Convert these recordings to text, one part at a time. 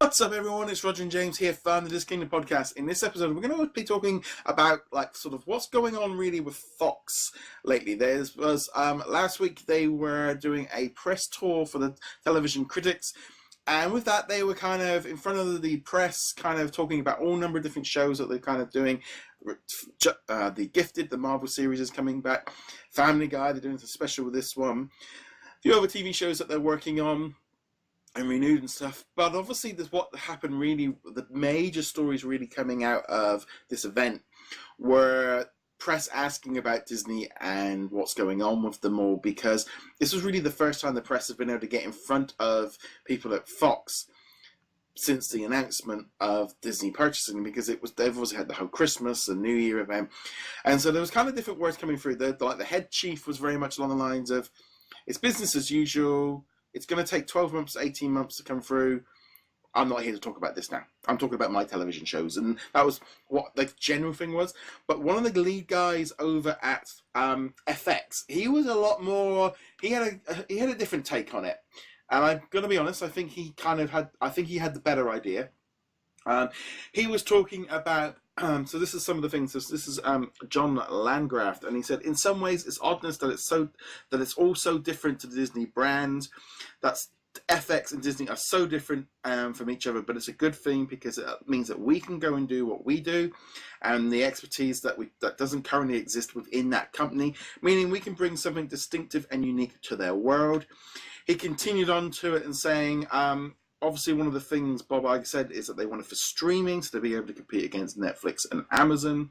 What's up, everyone? It's Roger and James here from the DisKingdom Podcast. In this episode, we're going to be talking about what's going on really with Fox lately. Last week they were doing a press tour for the television critics, and with that they were kind of in front of the press, kind of talking about all number of different shows that they're kind of doing. The Gifted, the Marvel series, is coming back. Family Guy, they're doing a special with this one. A few other TV shows that they're working on and renewed and stuff, but obviously there's what happened really, the major stories really coming out of this event were press asking about Disney and what's going on with them all, because this was really the first time the press has been able to get in front of people at Fox since the announcement of Disney purchasing, because they've obviously had the whole Christmas and New Year event, and so there was kind of different words coming through. The head chief was very much along the lines of, it's business as usual. It's going to take 12 months, 18 months to come through. I'm not here to talk about this now. I'm talking about my television shows. And that was what the general thing was. But one of the lead guys over at FX, he was a lot more, he had a different take on it. And I'm going to be honest, I think he had the better idea. He was talking about, so this is some of the things. This is John Landgraf, and he said, in some ways, it's oddness that it's all so different to the Disney brand. That's FX and Disney are so different from each other, but it's a good thing because it means that we can go and do what we do, and the expertise that doesn't currently exist within that company, meaning we can bring something distinctive and unique to their world. He continued on to it and saying, obviously, one of the things Bob Iger said is that they wanted for streaming, so they'll be able to compete against Netflix and Amazon.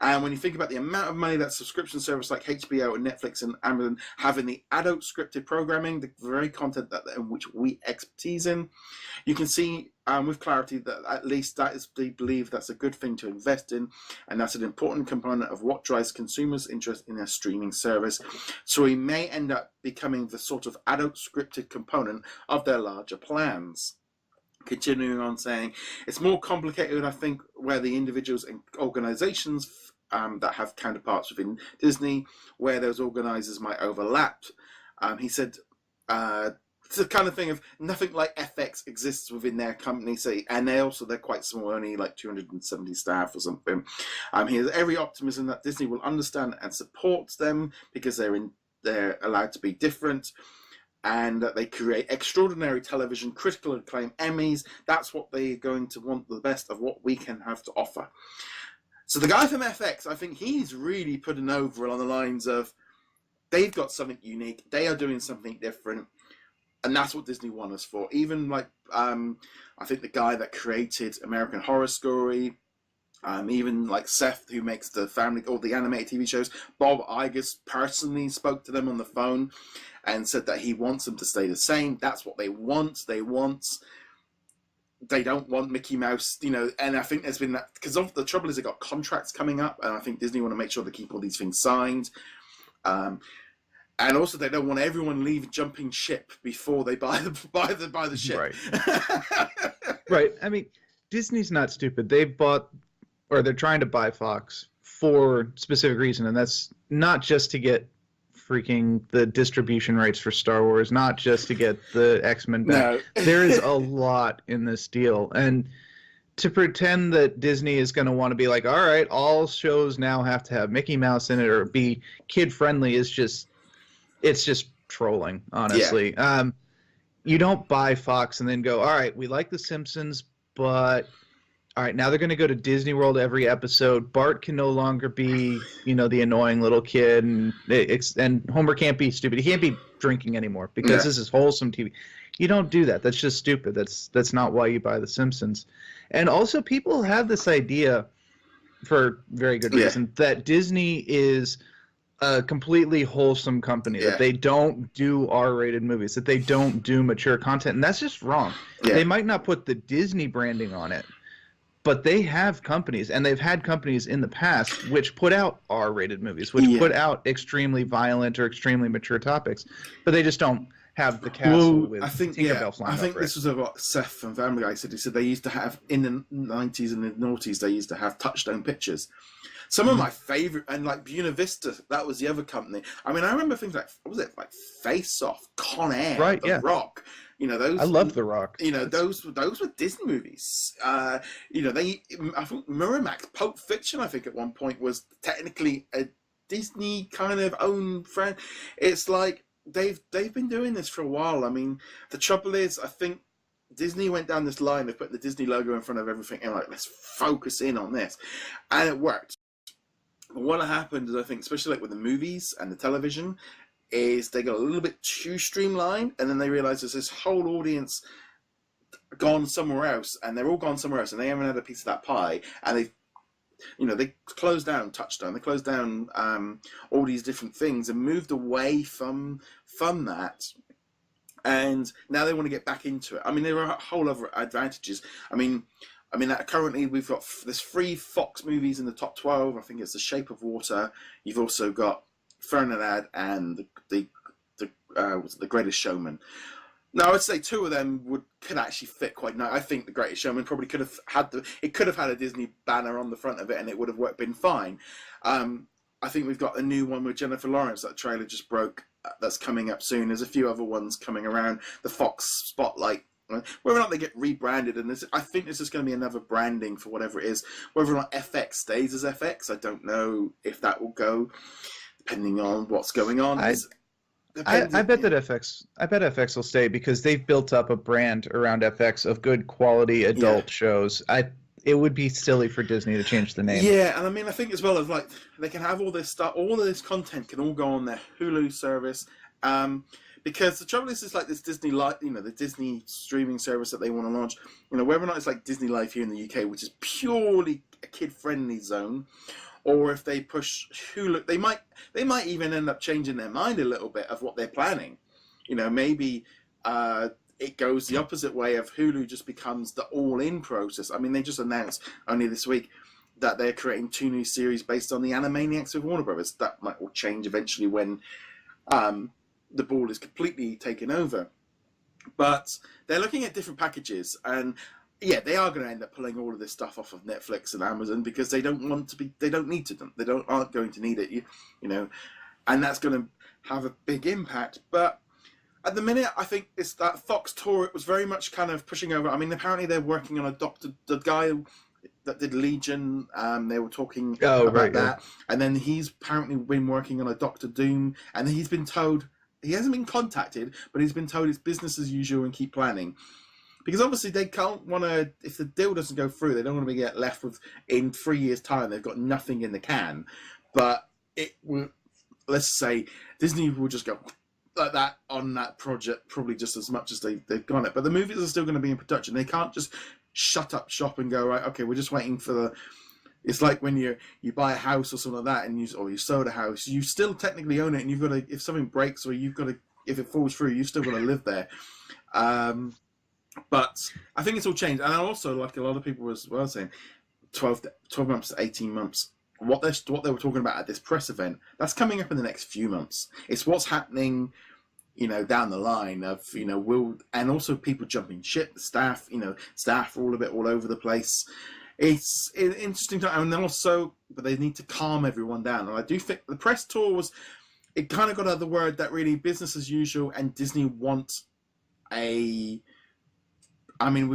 And when you think about the amount of money that subscription service like HBO and Netflix and Amazon have in the adult scripted programming, the very content in which we expertise in, you can see with clarity that at least they believe that's a good thing to invest in, and that's an important component of what drives consumers' interest in their streaming service. So we may end up becoming the sort of adult scripted component of their larger plans. Continuing on saying, it's more complicated, I think, where the individuals and organizations that have counterparts within Disney, where those organizers might overlap. He said, it's a kind of thing of nothing like FX exists within their company, and they're quite small, only like 270 staff or something. He has every optimism that Disney will understand and support them because they're allowed to be different, and that they create extraordinary television, critical acclaim, Emmys. That's what they're going to want, the best of what we can have to offer. So the guy from FX, I think he's really putting over along the lines of, they've got something unique, they are doing something different, and that's what Disney want us for. Even like, I think the guy that created American Horror Story, even like Seth, who makes the family or the animated TV shows, Bob Iger personally spoke to them on the phone and said that he wants them to stay the same. That's what they want. They don't want Mickey Mouse, and I think there's been that, because the trouble is they got contracts coming up, and I think Disney want to make sure they keep all these things signed. And also they don't want everyone jumping ship before they buy the ship. Right. Right. I mean, Disney's not stupid. They're trying to buy Fox for a specific reason, and that's not just to get freaking the distribution rights for Star Wars, not just to get the X-Men back. No. There is a lot in this deal, and to pretend that Disney is going to want to be like, all right, all shows now have to have Mickey Mouse in it or be kid-friendly it's just trolling, honestly. Yeah. You don't buy Fox and then go, all right, we like The Simpsons, but all right, now they're going to go to Disney World every episode. Bart can no longer be, the annoying little kid, and Homer can't be stupid. He can't be drinking anymore because This is wholesome TV. You don't do that. That's just stupid. That's not why you buy The Simpsons. And also, people have this idea, for very good reason, that Disney is a completely wholesome company, that they don't do R-rated movies, that they don't do mature content, and that's just wrong. Yeah. They might not put the Disney branding on it, but they have companies, and they've had companies in the past which put out R-rated movies, which put out extremely violent or extremely mature topics, but they just don't have the castle with Tinkerbell flying. I think this was what Seth from Family Guy said. He said they used to have, in the 90s and the noughties, they used to have Touchstone Pictures. Some of my favorite, and like Buena Vista, that was the other company. I mean, I remember things like, what was it, like Face Off, Con Air, Right, The yeah. Rock. You know, those. I love The Rock. You know, those were Disney movies. You know, I think Miramax, Pulp Fiction, I think at one point was technically a Disney kind of own friend. It's like they've been doing this for a while. I mean, the trouble is, I think Disney went down this line of putting the Disney logo in front of everything and like, let's focus in on this, and it worked. But what happened is, I think, especially like with the movies and the television, is they got a little bit too streamlined, and then they realized there's this whole audience gone somewhere else, and they're all gone somewhere else, and they haven't had a piece of that pie, and they closed down Touchstone, they closed down all these different things and moved away from that, and now they want to get back into it. I mean, there are a whole other advantages. I mean, currently we've got there's 3 Fox movies in the top 12. I think it's The Shape of Water. You've also got Ferdinand and the Greatest Showman. Now, I'd say 2 of them could actually fit quite nice. I think The Greatest Showman probably could have had a Disney banner on the front of it, and it would have been fine. I think we've got a new one with Jennifer Lawrence. That trailer just broke. That's coming up soon. There's a few other ones coming around. The Fox Spotlight. Whether or not they get rebranded, and I think this is going to be another branding for whatever it is. Whether or not FX stays as FX, I don't know if that will go, depending on what's going on. I bet FX will stay because they've built up a brand around FX of good quality adult shows. It would be silly for Disney to change the name. Yeah, and I mean, I think as well as like they can have all this stuff, all of this content can all go on their Hulu service. Because the trouble is like this Disney the Disney streaming service that they want to launch. You know, whether or not it's like Disney Life here in the UK, which is purely a kid-friendly zone, or if they push Hulu, they might even end up changing their mind a little bit of what they're planning. You know, maybe it goes the opposite way of Hulu just becomes the all-in process. I mean, they just announced only this week that they're creating 2 new series based on the Animaniacs with Warner Brothers. That might all change eventually when the ball is completely taken over. But they're looking at different packages, and yeah, they are going to end up pulling all of this stuff off of Netflix and Amazon because they don't need to. They aren't going to need it, you know, and that's going to have a big impact. But at the minute, I think it's that Fox tour. It was very much kind of pushing over. I mean, apparently they're working on the guy that did Legion. They were talking about that, and then he's apparently been working on a Doctor Doom, and he's been told he hasn't been contacted, but he's been told it's business as usual and keep planning. Because obviously they can't want to, if the deal doesn't go through, they don't want to get left with, in 3 years' time, they've got nothing in the can. But it will, let's say, Disney will just go like that on that project, probably just as much as they've gone it. But the movies are still going to be in production. They can't just shut up shop and go, right, okay, we're just waiting for the... It's like when you buy a house or something like that, and you sold a house, you still technically own it, and you've got to, if something breaks or if it falls through, you've still got to live there. But I think it's all changed, and also, like a lot of people as well saying, 12 months to 18 months. What they were talking about at this press event, that's coming up in the next few months. It's what's happening, you know, down the line of, you know, and also people jumping ship. The staff are all over the place. It's an interesting time, and then also, but they need to calm everyone down. And I do think the press tour it kind of got out the word that really business as usual, and Disney want we've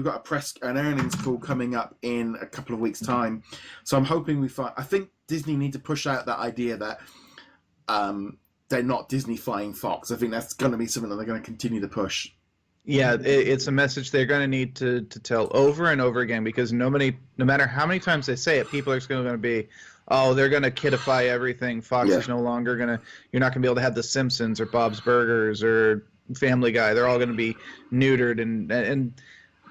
got an earnings call coming up in a couple of weeks' time, so I'm hoping I think Disney need to push out that idea that they're not Disney-fying Fox. I think that's going to be something that they're going to continue to push. Yeah, it's a message they're going to need to tell over and over again, because no matter how many times they say it, people are still going to be, oh, they're going to kidify everything. Fox is no longer you're not going to be able to have the Simpsons or Bob's Burgers or Family Guy. They're all going to be neutered,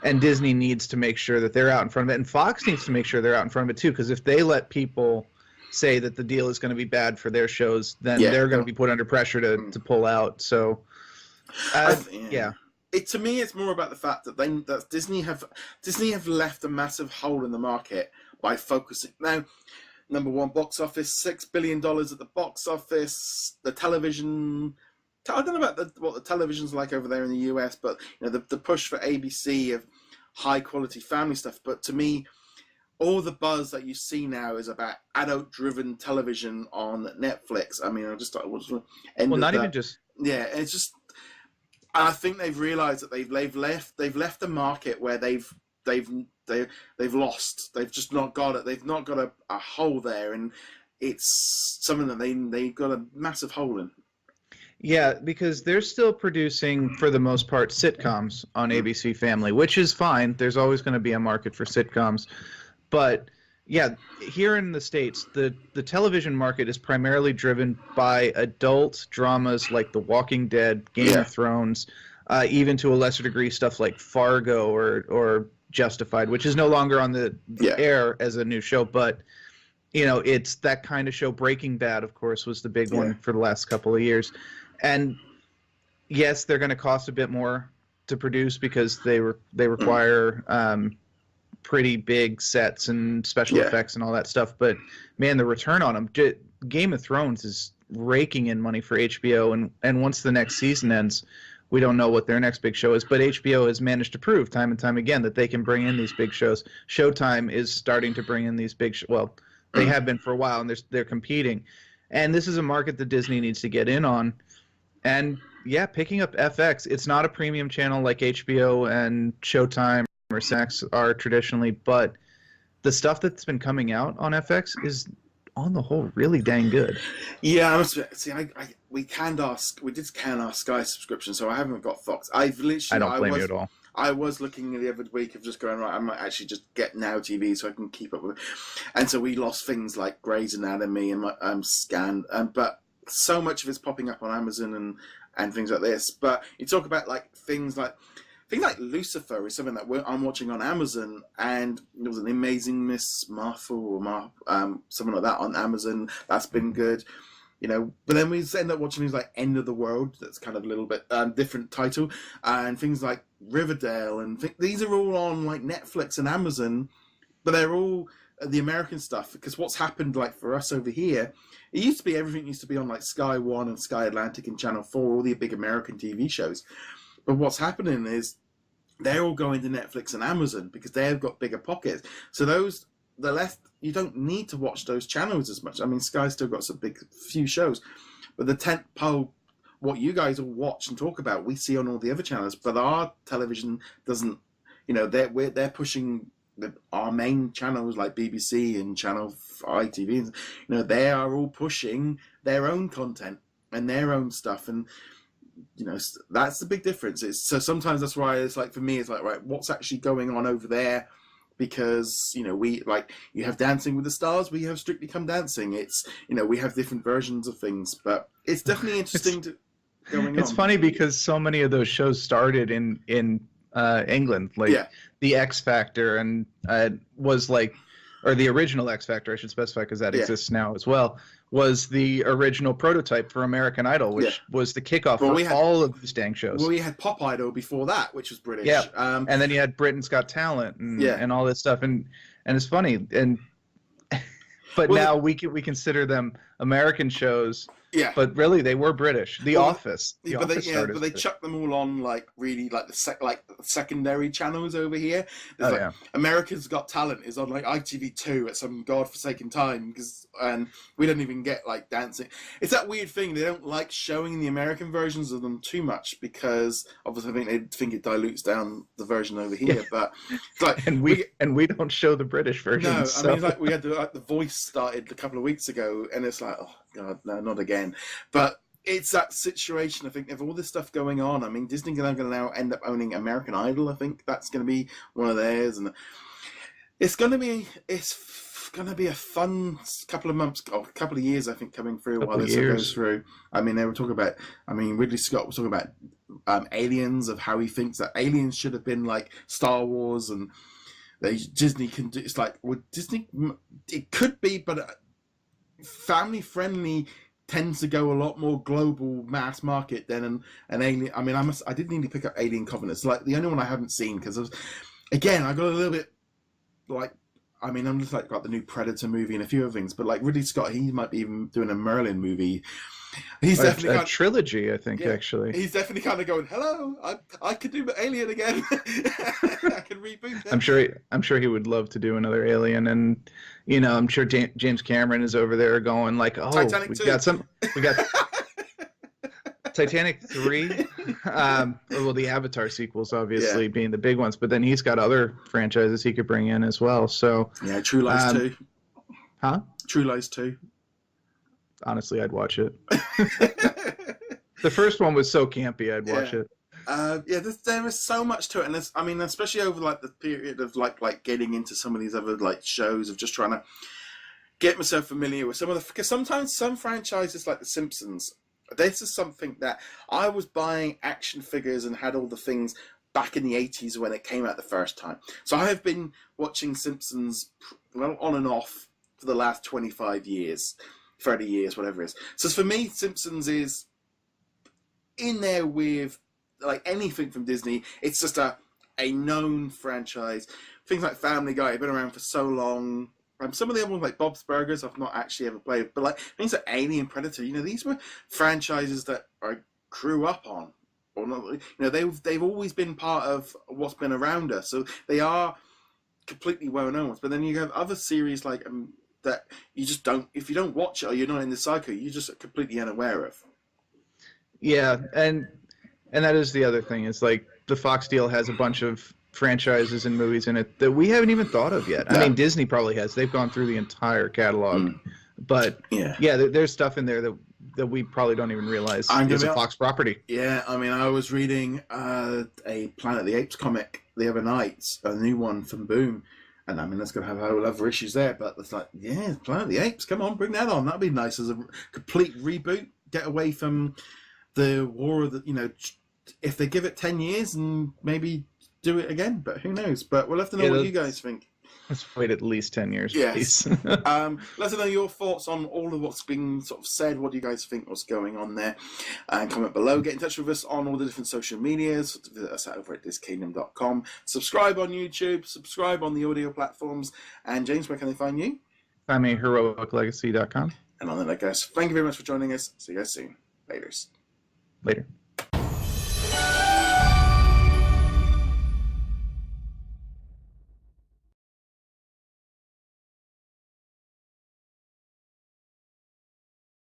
and Disney needs to make sure that they're out in front of it, and Fox needs to make sure they're out in front of it too, because if they let people say that the deal is going to be bad for their shows, then they're going to be put under pressure to pull out. So, To me, it's more about the fact that Disney have left a massive hole in the market by focusing. Now, number one box office, $6 billion at the box office. The television, I don't know about what the television's like over there in the US, but you know the push for ABC of high quality family stuff. But to me, all the buzz that you see now is about adult-driven television on Netflix. I mean, I just thought, what's the end Well, of not that? even just. Yeah, it's just. I think they've realised that they've left the market where they've lost. They've just not got it. They've not got a hole there, and it's something that they've got a massive hole in. Yeah, because they're still producing, for the most part, sitcoms on ABC Family, which is fine. There's always going to be a market for sitcoms. But, yeah, here in the States, the television market is primarily driven by adult dramas like The Walking Dead, Game of Thrones, even to a lesser degree stuff like Fargo or Justified, which is no longer on the air as a new show, but... it's that kind of show. Breaking Bad, of course, was the big one for the last couple of years. And yes, they're going to cost a bit more to produce because they require pretty big sets and special effects and all that stuff. But, man, the return on them. Game of Thrones is raking in money for HBO. And once the next season ends, we don't know what their next big show is. But HBO has managed to prove time and time again that they can bring in these big shows. Showtime is starting to bring in these big shows. They have been for a while, and they're competing. And this is a market that Disney needs to get in on. And, yeah, picking up FX, it's not a premium channel like HBO and Showtime or Sax are traditionally, but the stuff that's been coming out on FX is, on the whole, really dang good. Yeah, we can ask Sky subscription, so I haven't got Fox. I don't blame you at all. I was looking the other week of just going, right, I might actually just get Now TV so I can keep up with it. And so we lost things like Grey's Anatomy and Scan, but so much of it's popping up on Amazon and things like this. But you talk about things like Lucifer is something that I'm watching on Amazon, and there was an Amazing Miss Martha or something like that on Amazon. That's been good. But then we end up watching things like End of the World. That's kind of a little bit different title, and things like Riverdale, and these are all on Netflix and Amazon, but they're all the American stuff. Because what's happened for us over here, everything used to be on Sky One and Sky Atlantic and Channel 4, all the big American TV shows. But what's happening is they're all going to Netflix and Amazon because they've got bigger pockets. So the left, you don't need to watch those channels as much. I mean, Sky's still got some few shows, but the tentpole, what you guys all watch and talk about, we see on all the other channels. But our television doesn't. They're pushing our main channels like BBC and Channel ITV. They are all pushing their own content and their own stuff, and that's the big difference. So sometimes that's why it's for me, it's right, what's actually going on over there? Because we you have Dancing with the Stars, we have Strictly Come Dancing. It's we have different versions of things, but it's definitely interesting going on. It's funny because so many of those shows started in England, the X Factor, and was or the original X Factor, I should specify, because that exists now as well, was the original prototype for American Idol, which was the kickoff for all of these dang shows. Well, we had Pop Idol before that, which was British. Yeah, and then you had Britain's Got Talent and all this stuff, and it's funny, but now we consider them American shows. Yeah, but really they were British. The Office. But they chucked them all on the secondary channels over here. America's Got Talent is on ITV2 at some godforsaken time and we don't even get dancing. It's that weird thing. They don't like showing the American versions of them too much because obviously they think it dilutes down the version over here. But and we don't show the British version. No, so. I mean we had the Voice started a couple of weeks ago, and it's oh God, no, not again. But it's that situation, I think, of all this stuff going on. I mean, Disney are going to now end up owning American Idol. I think that's going to be one of theirs, and it's going to be a fun couple of months, or a couple of years, I think, coming through while this goes through. I mean, they were talking about. I mean, Ridley Scott was talking about Aliens, of how he thinks that Aliens should have been like Star Wars, and Disney can do. It's Disney. It could be, but family friendly tends to go a lot more global mass market than an Alien. I mean, I did need to pick up Alien Covenant. It's the only one I haven't seen because I got a little bit I mean, I'm just like got the new Predator movie and a few other things, but like Ridley Scott, he might be even doing a Merlin movie. He's definitely a trilogy, I think, actually. He's definitely kind of going, "Hello, I could do Alien again. I can reboot it." I'm sure he would love to do another Alien, and I'm sure James Cameron is over there going like, "Oh, Titanic 2. we got Titanic 3." Well, the Avatar sequels obviously being the big ones, but then he's got other franchises he could bring in as well. So yeah, True Lies 2. Huh? True Lies 2. Honestly, I'd watch it. The first one was so campy, I'd watch it. There is so much to it, and especially over like the period of like getting into some of these other like shows of just trying to get myself familiar with some of the, because sometimes some franchises like the Simpsons, this is something that I was buying action figures and had all the things back in the 80s when it came out the first time. So I have been watching Simpsons on and off for the last 25 years. 30 years, whatever it is. So for me, Simpsons is in there with like anything from Disney. It's just a known franchise. Things like Family Guy have been around for so long. Some of the other ones like Bob's Burgers I've not actually ever played, but like things like Alien, Predator, these were franchises that I grew up on. Or not, they've always been part of what's been around us. So they are completely well known. But then you have other series like that you just don't, if you don't watch it or you're not in the cycle, you're just completely unaware of. Yeah, and that is the other thing, is like the Fox deal has a bunch of franchises and movies in it that we haven't even thought of yet. I mean, Disney probably has. They've gone through the entire catalog. But there's stuff in there that we probably don't even realize is a Fox property. Yeah, I mean, I was reading a Planet of the Apes comic the other night, a new one from Boom. And I mean, that's going to have a whole other issues there, but it's like, yeah, Planet of the Apes, come on, bring that on. That'd be nice as a complete reboot. Get away from the war of the, if they give it 10 years and maybe do it again, but who knows? But we'll have to know what you guys think. Let's wait at least 10 years, yes. please. Let us know your thoughts on all of what's been sort of said. What do you guys think was going on there? And comment below. Get in touch with us on all the different social medias. Visit us over at DisKingdom.com. Subscribe on YouTube. Subscribe on the audio platforms. And James, where can they find you? Find me at heroiclegacy.com. And on that, guys, thank you very much for joining us. See you guys soon. Later.